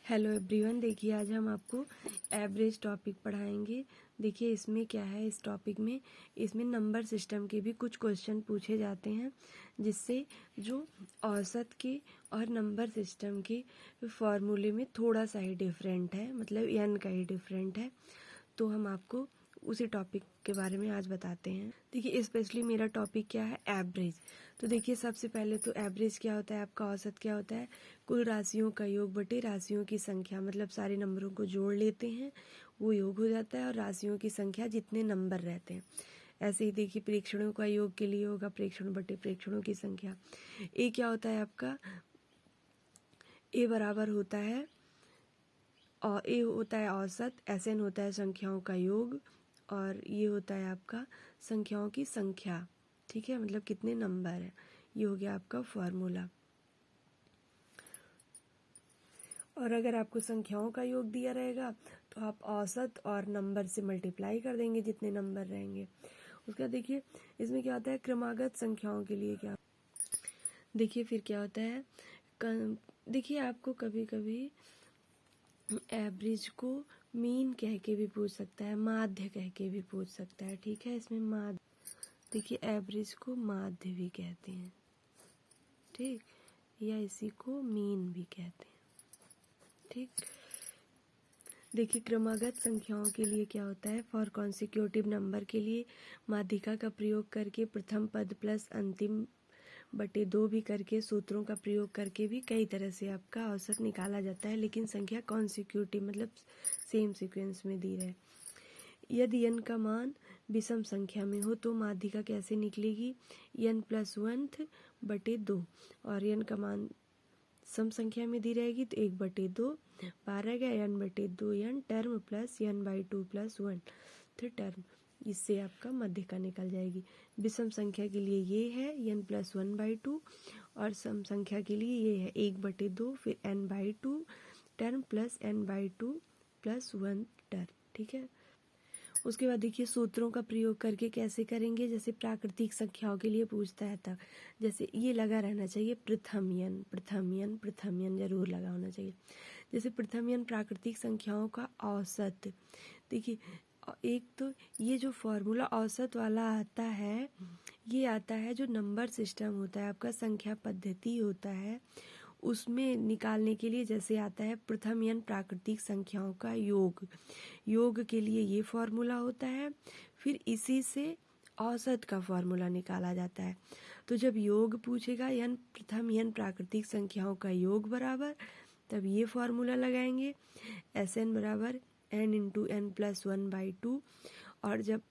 Hello everyone, देखिए आज हम आपको एवरेज टॉपिक पढ़ाएंगे। देखिए इसमें क्या है, इस टॉपिक में इसमें नंबर सिस्टम के भी कुछ क्वेश्चन पूछे जाते हैं, जिससे जो औसत के और नंबर सिस्टम के फॉर्मूले में थोड़ा सा ही डिफरेंट है, मतलब एन का ही डिफरेंट है। तो हम आपको उसी टॉपिक के बारे में आज बताते हैं। देखिए स्पेशली मेरा टॉपिक क्या है, एवरेज। तो देखिए सबसे पहले तो एवरेज क्या होता है, आपका औसत क्या होता है, कुल राशियों का योग बटे राशियों की संख्या, मतलब सारे नंबरों को जोड़ लेते हैं वो योग हो जाता है, और राशियों की संख्या जितने नंबर रहते हैं। ऐसे ही देखिए प्रेक्षणों का योग के लिए होगा प्रेक्षण बटे प्रेक्षणों की संख्या। ए क्या होता है आपका, ए बराबर होता है, और ए होता है औसत, एस एन होता है संख्याओं का योग, और ये होता है आपका संख्याओं की संख्या। ठीक है, मतलब कितने नंबर है, ये हो गया आपका फॉर्मूला। और अगर आपको संख्याओं का योग दिया रहेगा तो आप औसत और नंबर से मल्टीप्लाई कर देंगे जितने नंबर रहेंगे। उसका देखिए इसमें क्या होता है, क्रमागत संख्याओं के लिए क्या, देखिए फिर क्या होता है, देखिए आपको कभी कभी एवरेज को मीन कह के भी पूछ सकता है, माध्य कह के भी पूछ सकता है। ठीक है, इसमें माध्य, देखिए एवरेज को माध्य भी कहते हैं, ठीक, या इसी को मीन भी कहते हैं। ठीक, देखिए क्रमागत संख्याओं के लिए क्या होता है, फॉर कॉन्सिक्यूटिव नंबर के लिए माध्यिका का प्रयोग करके प्रथम पद प्लस अंतिम बटे 2 भी करके, सूत्रों का प्रयोग करके भी कई तरह से आपका औसत निकाला जाता है, लेकिन संख्या कॉन्सिक्यूटिव मतलब सेम सीक्वेंस में दी रहे। यदि n का मान विषम संख्या में हो तो माध्यिका कैसे निकलेगी, n+1 बटे 2, और n का मान सम संख्या में दी रहेगी तो 1/2 बाहर रहेगा, n/2 n term plus n/2 + 1 फिर टर्म, इससे आपका माध्यिका निकल जाएगी। विषम संख्या के लिए ये है n+1/2, और सम संख्या के लिए ये है 1/2 फिर n/2 term plus n/2 + 1 term. ठीक है, उसके बाद देखिए सूत्रों का प्रयोग करके कैसे करेंगे, जैसे प्राकृतिक संख्याओं के लिए पूछता है तब, जैसे ये लगा रहना चाहिए प्रथम यन प्रथम यन प्रथम यन जरूर लगा होना चाहिए। जैसे प्रथम यन प्राकृतिक संख्याओं का औसत, देखिए एक तो ये जो फॉर्मूला औसत वाला आता है, ये आता है जो नंबर सिस्टम होता है आपका, संख्या पद्धति होता है, उसमें निकालने के लिए जैसे आता है प्रथम यन प्राकृतिक संख्याओं का योग, योग के लिए ये फॉर्मूला होता है, फिर इसी से औसत का फॉर्मूला निकाला जाता है। तो जब योग पूछेगा यन प्रथम यन प्राकृतिक संख्याओं का योग बराबर, तब ये फॉर्मूला लगाएंगे एस एन बराबर n × n+1/2, और जब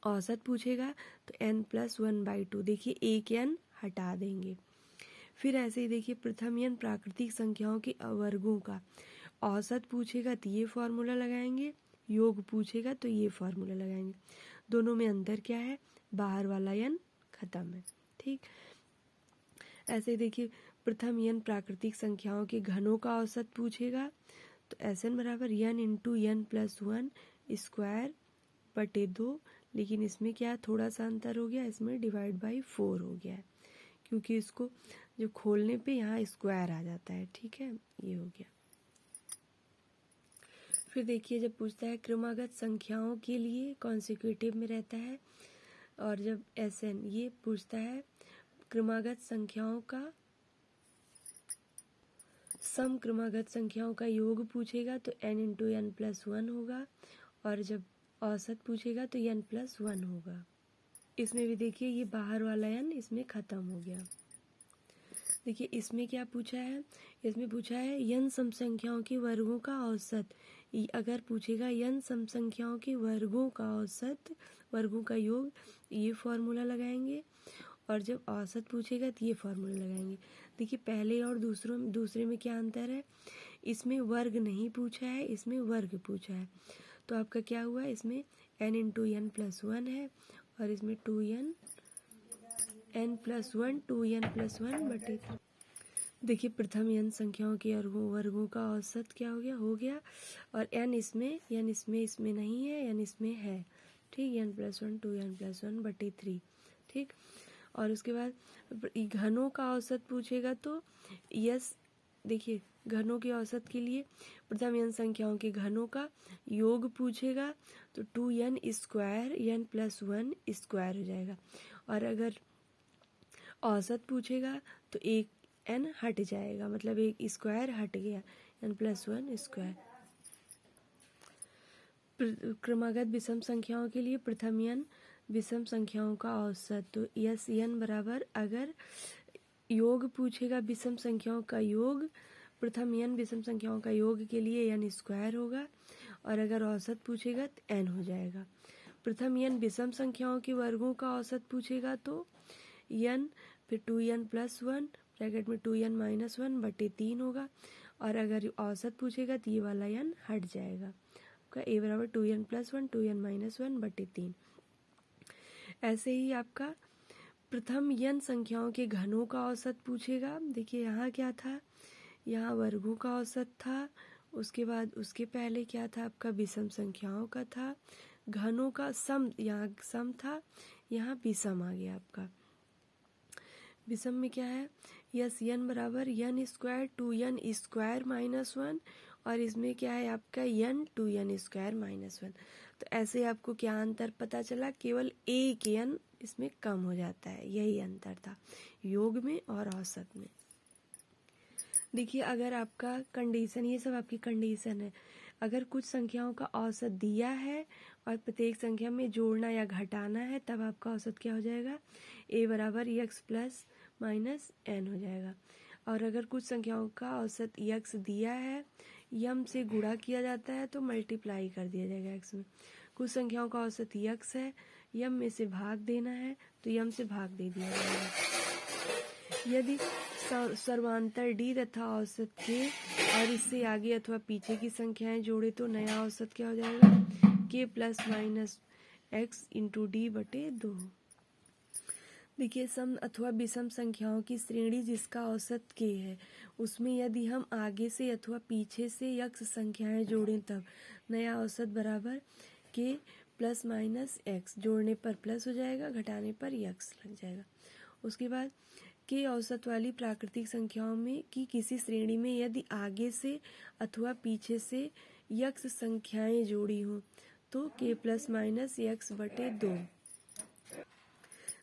औसत पूछेगा तो n+1/2, देखिए एक n हटा देंगे। फिर ऐसे ही देखिए प्रथम यन प्राकृतिक संख्याओं के वर्गों का औसत पूछेगा तो ये फॉर्मूला लगाएंगे, योग पूछेगा तो ये फॉर्मूला लगाएंगे। दोनों में अंतर क्या है, बाहर वाला यन खत्म है। ठीक, ऐसे ही देखिए प्रथम यन प्राकृतिक संख्याओं के घनों का औसत पूछेगा तो एस एन बराबर n × n+1² बटे 2, लेकिन इसमें क्या थोड़ा सा अंतर हो गया, इसमें /4 हो गया है, क्योंकि इसको जो खोलने पे यहाँ स्क्वायर आ जाता है। ठीक है, ये हो गया। फिर देखिए जब पूछता है क्रमागत संख्याओं के लिए कॉन्सिक्यूटिव में रहता है, और जब एस एन ये पूछता है क्रमागत संख्याओं का सम क्रमागत संख्याओं का योग पूछेगा तो n × n+1 होगा, और जब औसत पूछेगा तो n+1 होगा। इसमें भी देखिए ये बाहर वाला n इसमें खत्म हो गया। देखिए इसमें क्या पूछा है, इसमें पूछा है n सम संख्याओं के वर्गों का औसत। अगर पूछेगा n सम संख्याओं के वर्गों का औसत, वर्गों का योग, ये फॉर्मूला लगाएंगे, और जब औसत पूछेगा तो ये फॉर्मूला लगाएंगे। देखिए पहले और दूसरे में क्या अंतर है, इसमें वर्ग नहीं पूछा है, इसमें वर्ग पूछा है। तो आपका क्या हुआ, इसमें n × n+1 है, और इसमें 2n n+1 2n+1 बटे 3। देखिए प्रथम n संख्याओं के वर्गों का औसत क्या हो गया, और n इसमें नहीं है, n इसमें है। ठीक, n+1 2n+1 बटे 3। ठीक, और उसके बाद घनों का औसत पूछेगा तो यस, देखिए घनों के औसत के लिए प्रथम n संख्याओं के घनों का योग पूछेगा तो 2n square n plus 1 square हो जाएगा, और अगर औसत पूछेगा तो एक n हट जाएगा, मतलब एक स्क्वायर हट गया, n प्लस 1 स्क्वायर। क्रमागत विषम संख्याओं के लिए प्रथम n विषम संख्याओं का औसत, तो यस n बराबर, अगर योग पूछेगा विषम संख्याओं का योग, प्रथम n विषम संख्याओं का योग के लिए n स्क्वायर होगा, और अगर औसत पूछेगा तो n हो जाएगा। प्रथम n विषम संख्याओं के वर्गों का औसत पूछेगा तो n फिर 2n प्लस 1 ब्रैकेट में 2n माइनस 1 बटे 3 होगा, और अगर औसत पूछेगा तो ये वाला n हट जाएगा, आपका a बराबर 2n प्लस 1 2n माइनस 1 बटे 3। ऐसे ही आपका प्रथम n संख्याओं के घनों का औसत पूछेगा। देखिए यहाँ क्या था, यहाँ वर्गों का औसत था, उसके बाद उसके पहले क्या था, आपका विषम संख्याओं का था, घनों का सम, यहाँ सम था, यहाँ विषम आ गया आपका। विषम में क्या है, यस n बराबर n square 2n square minus 1, और इसमें क्या है आपका n 2n स्क्वायर माइनस 1। तो ऐसे आपको क्या अंतर पता चला, केवल एक n इसमें कम हो जाता है, यही अंतर था योग में और औसत में। देखिए अगर आपका कंडीशन, ये सब आपकी कंडीशन है, अगर कुछ संख्याओं का औसत दिया है और प्रत्येक संख्या में जोड़ना या घटाना है, तब आपका औसत क्या हो जाएगा, a बराबर x प्लस माइनस n हो जाएगा। और अगर कुछ संख्याओं का औसत x दिया है, यम से गुणा किया जाता है तो मल्टीप्लाई कर दिया जाएगा x में। कुछ संख्याओं का औसत x है, यम में से भाग देना है तो यम से भाग दे दिया जाएगा। यदि सर्वांतर d तथा औसत k और इससे आगे अथवा पीछे की संख्याएं जोड़े तो नया औसत क्या हो जाएगा, k plus minus x into D बटे 2। देखिए सम अथवा विषम संख्याओं की श्रेणी जिसका औसत k है, उसमें यदि हम आगे से अथवा पीछे से यक्ष संख्याएं जोड़ें तब नया औसत बराबर k प्लस माइनस एक्स, जोड़ने पर प्लस हो जाएगा, घटाने पर यक्ष लग जाएगा। उसके बाद k औसत वाली प्राकृतिक संख्याओं में की किसी श्रेणी में यदि आगे से अथवा पीछे से यक्ष संख्याएं जोड़ी हों तो k प्लस माइनस यक्ष बटे 2।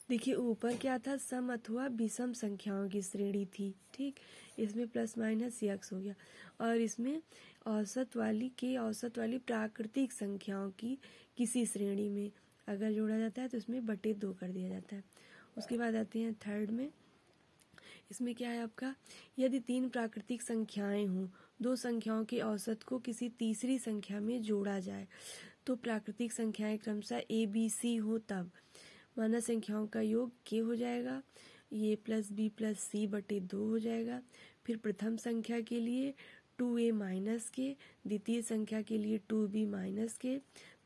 देखिए ऊपर क्या था, सम अथवा विषम संख्याओं की श्रेणी थी, ठीक, इसमें प्लस माइनस यक्स हो गया, और इसमें औसत वाली के औसत वाली प्राकृतिक संख्याओं की किसी श्रेणी में अगर जोड़ा जाता है तो इसमें बटे 2 कर दिया जाता है। उसके बाद आते हैं थर्ड में, इसमें क्या है आपका, यदि 3 प्राकृतिक संख्याएं हों, दो संख्याओं के औसत को किसी तीसरी संख्या में जोड़ा जाए तो प्राकृतिक संख्याएं क्रमशः a b c हो, तब माना संख्याओं का योग k हो जाएगा, ये प्लस b प्लस c बटे 2 हो जाएगा। फिर प्रथम संख्या के लिए 2a माइनस के, द्वितीय संख्या के लिए 2b माइनस के,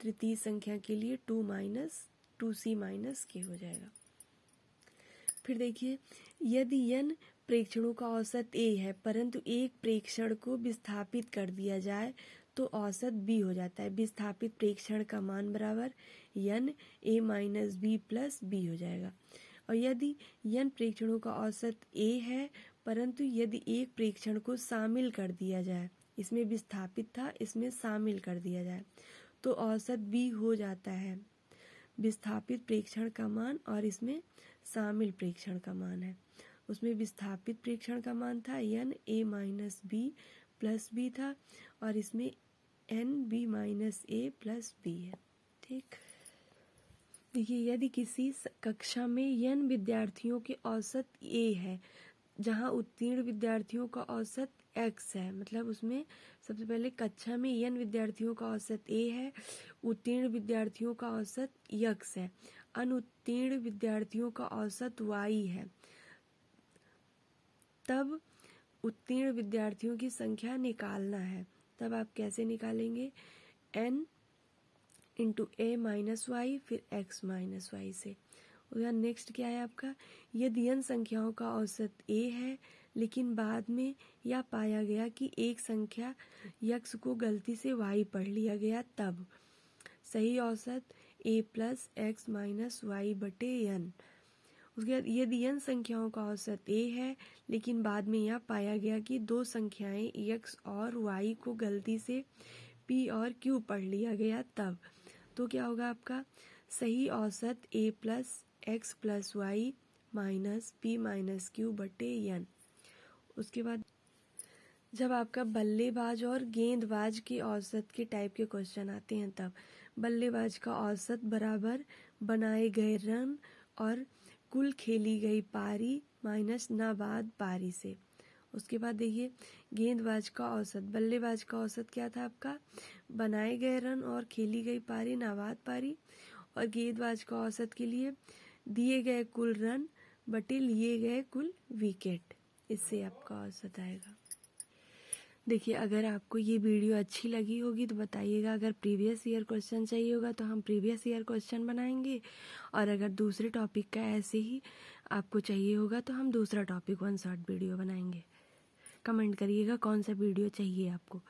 तृतीय संख्या के लिए 2c माइनस के हो जाएगा। फिर देखिए यदि n प्रेक्षणों का औसत a है परंतु एक प्रेक्षण को विस्थापित कर दिया जाए तो औसत b हो जाता है। विस्थापित प्रेक्षण का मान बराबर n a minus b plus b हो जाएगा। और यदि n प्रेक्षणों का औसत a है परंतु यदि एक प्रेक्षण को शामिल कर दिया जाए, इसमें विस्थापित था इसमें शामिल कर दिया जाए तो औसत b हो जाता है। विस्थापित प्रेक्षण का मान और इसमें शामिल प्रेक्षण का मान है, उसमें विस्थापित प्रेक्षण का मान था n a minus b plus b था और इसमें n b minus a plus b है, ठीक। देखिए यदि किसी कक्षा में n विद्यार्थियों के औसत a है जहां उत्तीर्ण विद्यार्थियों का औसत x है, मतलब उसमें सबसे पहले कक्षा में n विद्यार्थियों का औसत a है, उत्तीर्ण विद्यार्थियों का औसत x है, अनुत्तीर्ण विद्यार्थियों का औसत y है, तब उत्तीर्ण विद्यार्थियों की संख्या निकालना है। तब आप कैसे निकालेंगे, n into a minus Y फिर x माइनस वाई से। उधर नेक्स्ट क्या है आपका, यदि n संख्याओं का औसत a है लेकिन बाद में यह पाया गया कि एक संख्या x को गलती से y पढ़ लिया गया, तब सही औसत a plus X minus Y बटे n। उसके बाद यदि n संख्याओं का औसत a है, लेकिन बाद में यह पाया गया कि दो संख्याएं x और y को गलती से p और q पढ़ लिया गया, तब तो क्या होगा आपका सही औसत a plus X plus Y minus p minus q बटे n। उसके बाद जब आपका बल्लेबाज और गेंदबाज के औसत के टाइप के क्वेश्चन आते हैं, तब बल्लेबाज का औसत बराबर बनाए गए रन और कुल खेली गई पारी माइनस नाबाद पारी से। उसके बाद देखिए गेंदबाज का औसत, बल्लेबाज का औसत क्या था आपका बनाए गए रन और खेली गई पारी नाबाद पारी, और गेंदबाज का औसत के लिए दिए गए कुल रन बटे लिए गए कुल विकेट, इससे आपका औसत आएगा। देखिए अगर आपको ये वीडियो अच्छी लगी होगी तो बताइएगा, अगर प्रीवियस ईयर क्वेश्चन चाहिए होगा तो हम प्रीवियस ईयर क्वेश्चन बनाएंगे, और अगर दूसरे टॉपिक का ऐसे ही आपको चाहिए होगा तो हम दूसरा टॉपिक वन शॉर्ट वीडियो बनाएंगे। कमेंट करिएगा कौन सा वीडियो चाहिए आपको।